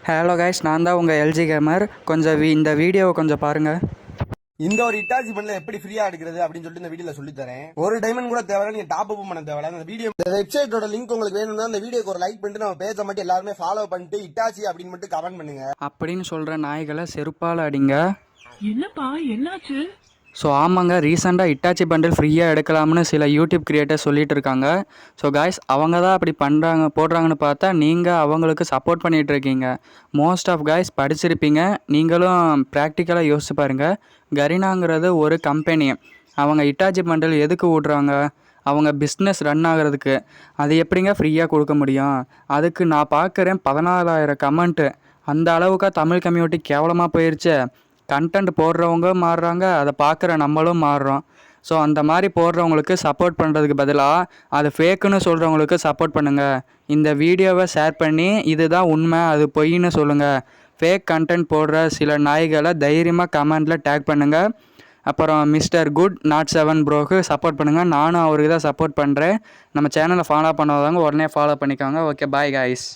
Hello guys, நான் தான் உங்கள் எல்ஜி கேமர். கொஞ்சம் இந்த வீடியோவை கொஞ்சம் பாருங்கள். இந்த ஒரு இட்டாச்சி பண்ணல எப்படி ஃப்ரீயா எடுக்கிறது அப்படின்னு சொல்லிட்டு இந்த வீடியோல சொல்லி தரேன். ஒரு டைமண்ட் கூட தேவை, நீங்க டாப் அப் பண்ண தேவை. அந்த வீடியோ வெப்சைட்டோட லிங்க் உங்களுக்கு வேணும்னா அந்த வீடியோக்கு ஒரு லைக் பண்ணிட்டு நம்ம பேஜை மட்டும் எல்லாருமே ஃபாலோ பண்ணிட்டு இட்டாச்சி அப்படின்னு மட்டும் கமெண்ட் பண்ணுங்க. அப்படின்னு சொல்கிற நாய்களை செருப்பால் அடிங்க. என்னப்பா என்னாச்சு? ஸோ ஆமாங்க, ரீசெண்டாக இட்டாச்சி பண்டில் ஃப்ரீயாக எடுக்கலாம்னு சில யூடியூப் கிரியேட்டர் சொல்லிட்டு இருக்காங்க. ஸோ காய்ஸ், அவங்க தான் அப்படி போடுறாங்கன்னு பார்த்தா நீங்கள் அவங்களுக்கு சப்போர்ட் பண்ணிகிட்டு இருக்கீங்க. மோஸ்ட் ஆஃப் காய்ஸ் படிச்சிருப்பீங்க, நீங்களும் ப்ராக்டிக்கலாக யோசிச்சு பாருங்கள். கரீனாங்கிறது ஒரு கம்பெனி. அவங்க இட்டாச்சி பண்டில் எதுக்கு விட்றாங்க? அவங்க பிஸ்னஸ் ரன் ஆகிறதுக்கு. அது எப்படிங்க ஃப்ரீயாக கொடுக்க முடியும்? அதுக்கு நான் பார்க்குறேன் 14,000 கமெண்ட்டு. அந்த அளவுக்கு தமிழ் கம்யூனிட்டி கேவலமாக போயிடுச்சு. கண்டென்ட் போடுறவங்க மாறுறாங்க, அதை பார்க்குற நம்மளும் மாறுறோம். ஸோ அந்த மாதிரி போடுறவங்களுக்கு சப்போர்ட் பண்ணுறதுக்கு பதிலாக அது ஃபேக்குன்னு சொல்கிறவங்களுக்கு சப்போர்ட் பண்ணுங்கள். இந்த வீடியோவை ஷேர் பண்ணி இதுதான் உண்மை, அது பொய்ன்னு சொல்லுங்கள். ஃபேக் கண்டென்ட் போடுற சில நாய்களை தைரியமாக கமெண்டில் டேக் பண்ணுங்கள். அப்புறம் மிஸ்டர் குட் நாட் 7 ப்ரோக்கு சப்போர்ட் பண்ணுங்கள். நானும் அவருக்கு தான் சப்போர்ட் பண்ணுறேன். நம்ம சேனலை ஃபாலோ பண்ணாதவங்க உடனே ஃபாலோ பண்ணிக்கோங்க. Okay, bye guys.